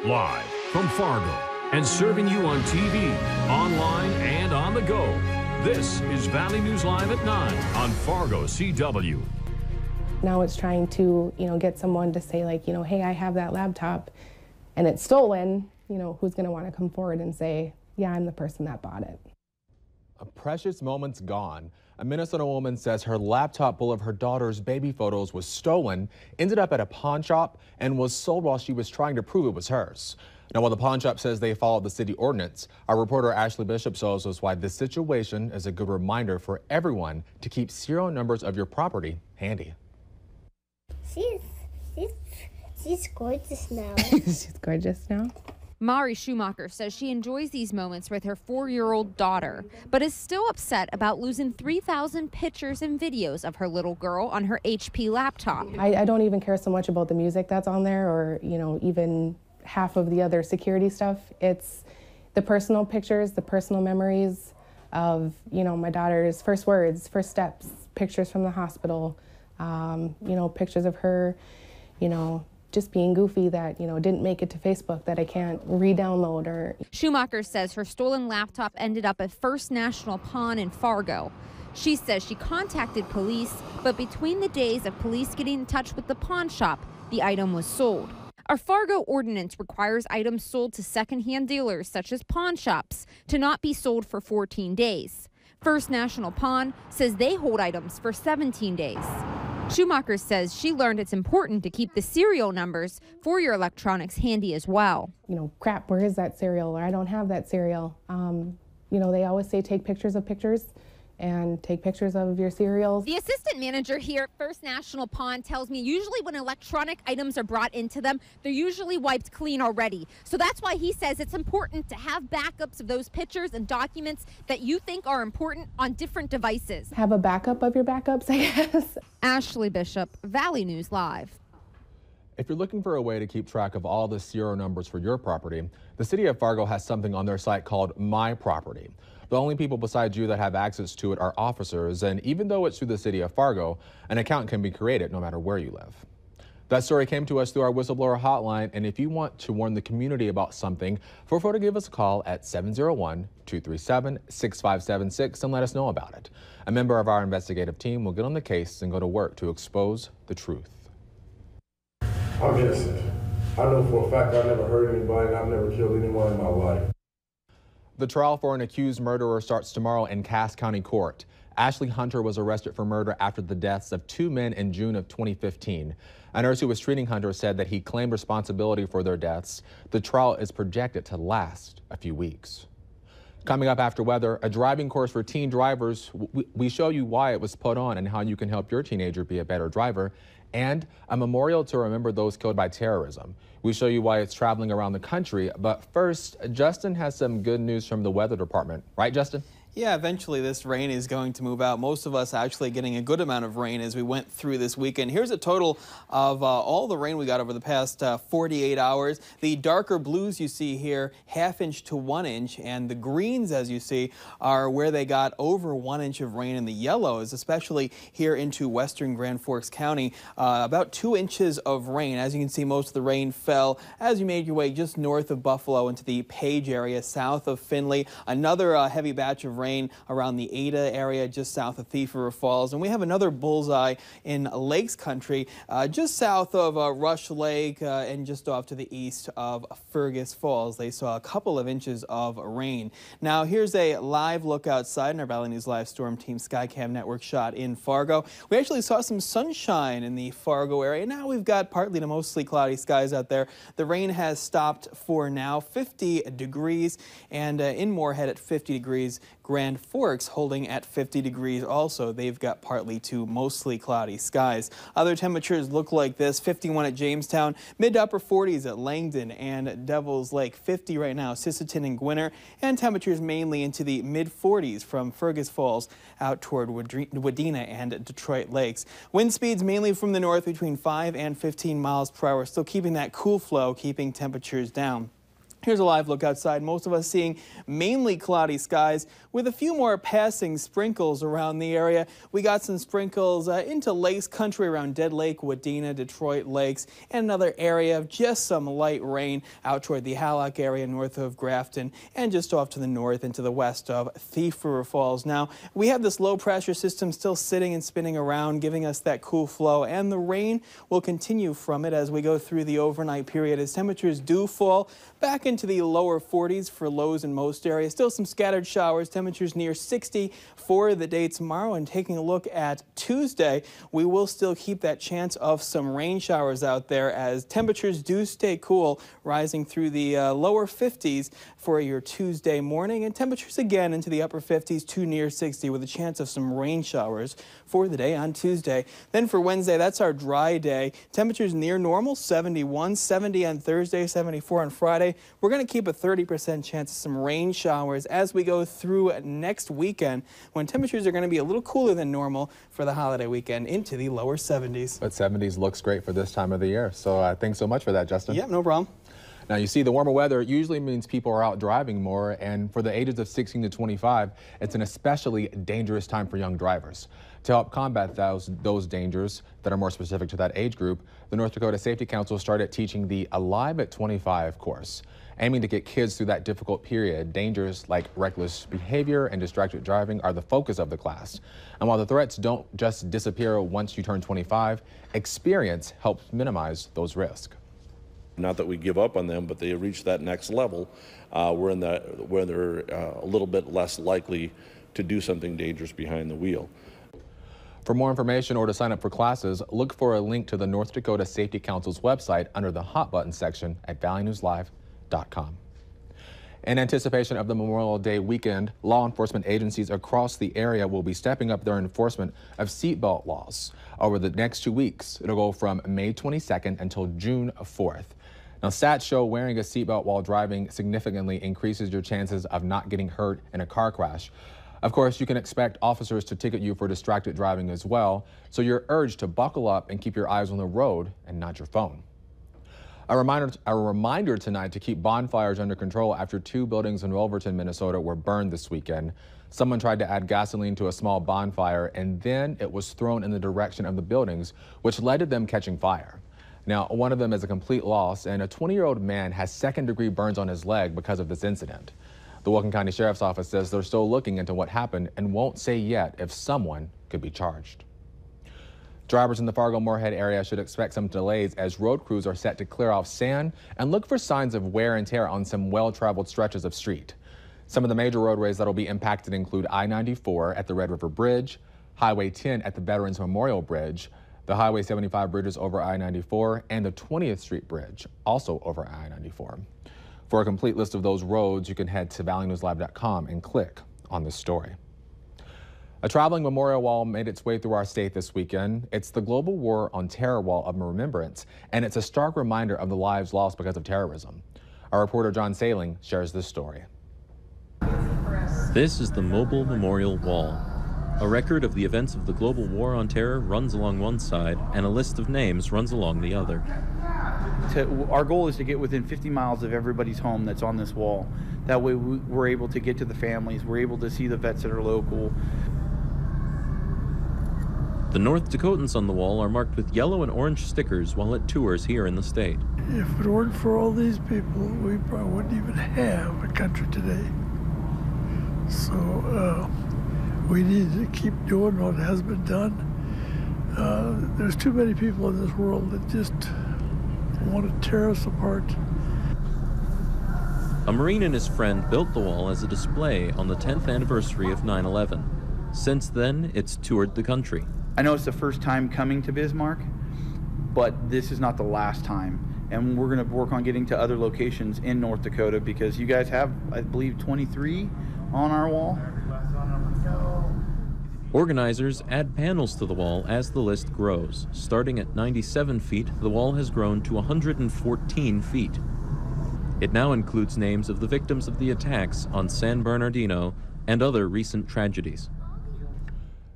Live from Fargo and serving you on TV, online, and on the go. This is Valley News Live at 9 on Fargo CW. Now it's trying to, get someone to say like, hey, I have that laptop and it's stolen, who's going to want to come forward and say, yeah, I'm the person that bought it. A precious moment's gone. A Minnesota woman says her laptop full of her daughter's baby photos was stolen, ended up at a pawn shop, and was sold while she was trying to prove it was hers. Now, while the pawn shop says they followed the city ordinance, our reporter Ashley Bishop shows us why this situation is a good reminder for everyone to keep serial numbers of your property handy. She's gorgeous now. She's gorgeous now. Mari Schumacher says she enjoys these moments with her 4-year-old daughter, but is still upset about losing 3,000 pictures and videos of her little girl on her HP laptop. I don't even care so much about the music that's on there or, even half of the other security stuff. It's the personal pictures, the personal memories of, my daughter's first words, first steps, pictures from the hospital, pictures of her, just being goofy that, didn't make it to Facebook that I can't re-download or... Schumacher says her stolen laptop ended up at First National Pawn in Fargo. She says she contacted police, but between the days of police getting in touch with the pawn shop, the item was sold. Our Fargo ordinance requires items sold to secondhand dealers, such as pawn shops, to not be sold for 14 days. First National Pawn says they hold items for 17 days. Schumacher says she learned it's important to keep the serial numbers for your electronics handy as well. Crap, where is that serial? Or I don't have that serial. They always say take pictures of pictures and take pictures of your serials. The assistant manager here at First National Pawn tells me usually when electronic items are brought into them, they're usually wiped clean already. So that's why he says it's important to have backups of those pictures and documents that you think are important on different devices. Have a backup of your backups, I guess. Ashley Bishop, Valley News Live. If you're looking for a way to keep track of all the serial numbers for your property, the city of Fargo has something on their site called My Property. The only people besides you that have access to it are officers, and even though it's through the city of Fargo, an account can be created no matter where you live. That story came to us through our whistleblower hotline, and if you want to warn the community about something, feel free to give us a call at 701-237-6576 and let us know about it. A member of our investigative team will get on the case and go to work to expose the truth. I'm innocent. I know for a fact I've never hurt anybody and I've never killed anyone in my life. The trial for an accused murderer starts tomorrow in Cass County Court. Ashley Hunter was arrested for murder after the deaths of 2 men in June of 2015. A nurse who was treating Hunter said that he claimed responsibility for their deaths. The trial is projected to last a few weeks. Coming up after weather, a driving course for teen drivers. We show you why it was put on and how you can help your teenager be a better driver. And a memorial to remember those killed by terrorism. We show you why it's traveling around the country. But first, Justin has some good news from the weather department. Right, Justin? Yeah, eventually this rain is going to move out. Most of us actually getting a good amount of rain as we went through this weekend. Here's a total of all the rain we got over the past 48 hours. The darker blues you see here, 1/2 inch to 1 inch, and the greens, as you see, are where they got over 1 inch of rain, and the yellows, especially here into western Grand Forks County, about 2 inches of rain. As you can see, most of the rain fell as you made your way just north of Buffalo into the Page area, south of Findlay. Another heavy batch of rain around the Ada area, just south of Thief River Falls. And we have another bullseye in Lakes Country, just south of Rush Lake and just off to the east of Fergus Falls. They saw a couple of inches of rain. Now, here's a live look outside in our Valley News Live Storm Team Skycam Network shot in Fargo. We actually saw some sunshine in the Fargo area. Now we've got partly to mostly cloudy skies out there. The rain has stopped for now. 50 degrees, and in Moorhead at 50 degrees. Grand Forks holding at 50 degrees also. They've got partly to mostly cloudy skies. Other temperatures look like this: 51 at Jamestown, mid to upper 40s at Langdon and Devil's Lake, 50 right now, Sisseton and Gwinner, and temperatures mainly into the mid 40s from Fergus Falls out toward Wadena and Detroit Lakes. Wind speeds mainly from the north between 5 and 15 miles per hour, still keeping that cool flow, keeping temperatures down. Here's a live look outside. Most of us seeing mainly cloudy skies with a few more passing sprinkles around the area. We got some sprinkles into Lakes Country around Dead Lake, Wadena, Detroit Lakes, and another area of just some light rain out toward the Hallock area north of Grafton and just off to the north into the west of Thief River Falls. Now, we have this low pressure system still sitting and spinning around, giving us that cool flow, and the rain will continue from it as we go through the overnight period as temperatures do fall back into the lower 40s for lows in most areas. Still some scattered showers, temperatures near 60 for the day tomorrow. And taking a look at Tuesday, we will still keep that chance of some rain showers out there as temperatures do stay cool, rising through the lower 50s for your Tuesday morning, and temperatures again into the upper 50s to near 60 with a chance of some rain showers for the day on Tuesday. Then for Wednesday, that's our dry day. Temperatures near normal, 71, 70 on Thursday, 74 on Friday. We're going to keep a 30% chance of some rain showers as we go through next weekend when temperatures are going to be a little cooler than normal for the holiday weekend into the lower 70s. But 70s looks great for this time of the year. So thanks so much for that, Justin. Yep, no problem. Now, you see, the warmer weather usually means people are out driving more, and for the ages of 16 to 25, it's an especially dangerous time for young drivers. To help combat those dangers that are more specific to that age group, the North Dakota Safety Council started teaching the Alive at 25 course, aiming to get kids through that difficult period. Dangers like reckless behavior and distracted driving are the focus of the class. And while the threats don't just disappear once you turn 25, experience helps minimize those risks. Not that we give up on them, but they reach that next level where they're a little bit less likely to do something dangerous behind the wheel. For more information or to sign up for classes, look for a link to the North Dakota Safety Council's website under the Hot Button section at valleynewslive.com. In anticipation of the Memorial Day weekend, law enforcement agencies across the area will be stepping up their enforcement of seatbelt laws. Over the next 2 weeks, it'll go from May 22nd until June 4th. Now, stats show wearing a seatbelt while driving significantly increases your chances of not getting hurt in a car crash. Of course, you can expect officers to ticket you for distracted driving as well, so you're urged to buckle up and keep your eyes on the road and not your phone. A reminder tonight to keep bonfires under control after 2 buildings in Wolverton, Minnesota were burned this weekend. Someone tried to add gasoline to a small bonfire, and then it was thrown in the direction of the buildings, which led to them catching fire. Now, one of them is a complete loss, and a 20-year-old man has second-degree burns on his leg because of this incident. The Wilkin County Sheriff's Office says they're still looking into what happened and won't say yet if someone could be charged. Drivers in the Fargo-Moorhead area should expect some delays as road crews are set to clear off sand and look for signs of wear and tear on some well-traveled stretches of street. Some of the major roadways that will be impacted include I-94 at the Red River Bridge, Highway 10 at the Veterans Memorial Bridge, the Highway 75 bridges over I-94, and the 20th Street Bridge, also over I-94. For a complete list of those roads, you can head to valleynewslive.com and click on this story. A traveling memorial wall made its way through our state this weekend. It's the Global War on Terror Wall of Remembrance, and it's a stark reminder of the lives lost because of terrorism. Our reporter John Sailing shares this story. This is the Mobile Memorial Wall. A record of the events of the Global War on Terror runs along one side, and a list of names runs along the other. Our goal is to get within 50 miles of everybody's home that's on this wall. That way we're able to get to the families, we're able to see the vets that are local. The North Dakotans on the wall are marked with yellow and orange stickers while it tours here in the state. If it weren't for all these people, we probably wouldn't even have a country today. So we need to keep doing what has been done. There's too many people in this world that just want to tear us apart. A Marine and his friend built the wall as a display on the 10th anniversary of 9/11. Since then, it's toured the country. I know it's the first time coming to Bismarck, but this is not the last time. And we're going to work on getting to other locations in North Dakota because you guys have, I believe, 23 on our wall. Organizers add panels to the wall as the list grows. Starting at 97 feet, the wall has grown to 114 feet. It now includes names of the victims of the attacks on San Bernardino and other recent tragedies.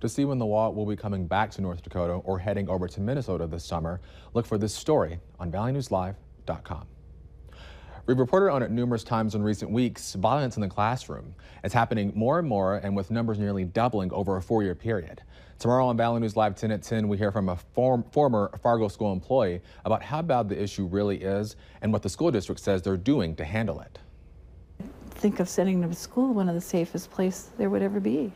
To see when the wall will be coming back to North Dakota or heading over to Minnesota this summer, look for this story on valleynewslive.com. We've reported on it numerous times in recent weeks. Violence in the classroom is happening more and more, and with numbers nearly doubling over a 4-year period. Tomorrow on Valley News Live 10 at 10, we hear from a former Fargo school employee about how bad the issue really is and what the school district says they're doing to handle it. Think of sending them to school, one of the safest places there would ever be.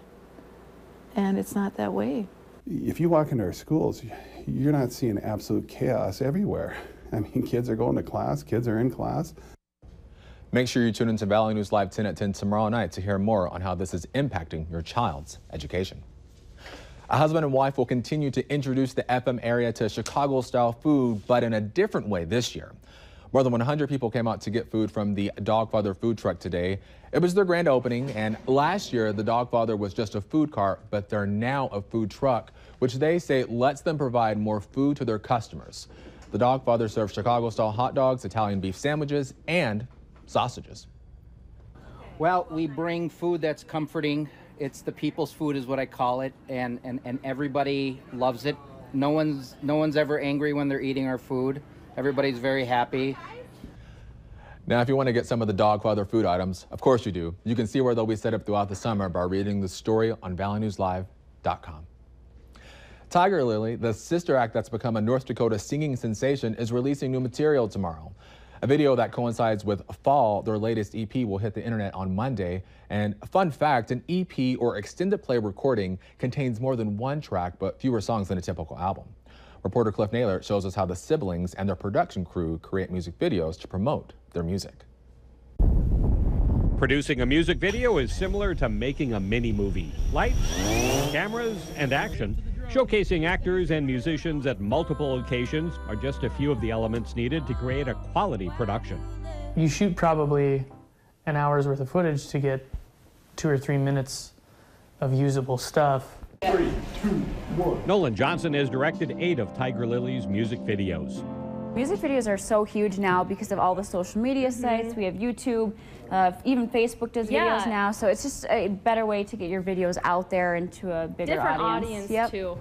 And it's not that way. If you walk into our schools, you're not seeing absolute chaos everywhere. I mean, kids are going to class, kids are in class. Make sure you tune into Valley News Live 10 at 10 tomorrow night to hear more on how this is impacting your child's education. A husband and wife will continue to introduce the FM area to Chicago-style food, but in a different way this year. More than 100 people came out to get food from the Dogfather food truck today. It was their grand opening, and last year the Dogfather was just a food cart, but they're now a food truck, which they say lets them provide more food to their customers. The Dogfather serves Chicago-style hot dogs, Italian beef sandwiches, and sausages. Well, we bring food that's comforting. It's the people's food is what I call it, and everybody loves it. No one's ever angry when they're eating our food. Everybody's very happy. Now, if you want to get some of the Dogfather food items, of course you do. You can see where they'll be set up throughout the summer by reading the story on valleynewslive.com. Tiger Lily, the sister act that's become a North Dakota singing sensation, is releasing new material tomorrow. A video that coincides with Fall, their latest EP, will hit the internet on Monday. And fun fact, an EP or extended play recording contains more than one track, but fewer songs than a typical album. Reporter Cliff Naylor shows us how the siblings and their production crew create music videos to promote their music. Producing a music video is similar to making a mini movie. Lights, cameras, and action. Showcasing actors and musicians at multiple locations are just a few of the elements needed to create a quality production. You shoot probably an hour's worth of footage to get 2 or 3 minutes of usable stuff. 3, 2, 1. Nolan Johnson has directed 8 of Tiger Lily's music videos. Music videos are so huge now because of all the social media sites. We have YouTube, even Facebook does videos now, so it's just a better way to get your videos out there into a bigger different audience. Too.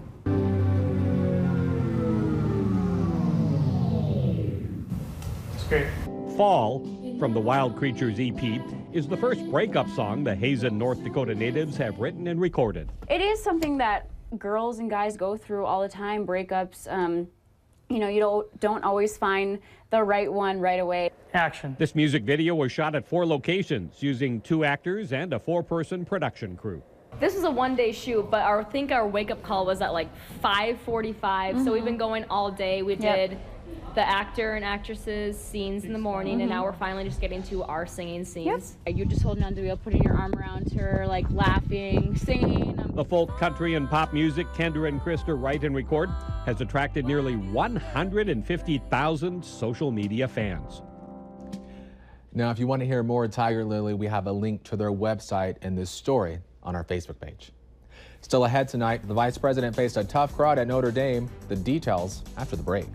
It's great. Fall, from the Wild Creatures EP, is the first breakup song the Hazen, North Dakota natives have written and recorded. It is something that girls and guys go through all the time, breakups. You know, you don't always find the right one right away. Action. This music video was shot at 4 locations using 2 actors and a 4-person production crew. This was a one-day shoot, but I think our wake-up call was at like 5:45, so we've been going all day. We did the actor and actresses scenes in the morning, and now we're finally just getting to our singing scenes. You're just holding on to the wheel, putting your arm around her, like laughing, singing. The folk, country, and pop music Kendra and Krista write and record has attracted nearly 150,000 social media fans. Now, if you want to hear more of Tiger Lily, we have a link to their website in this story on our Facebook page. Still ahead tonight, the vice president faced a tough crowd at Notre Dame. The details after the break.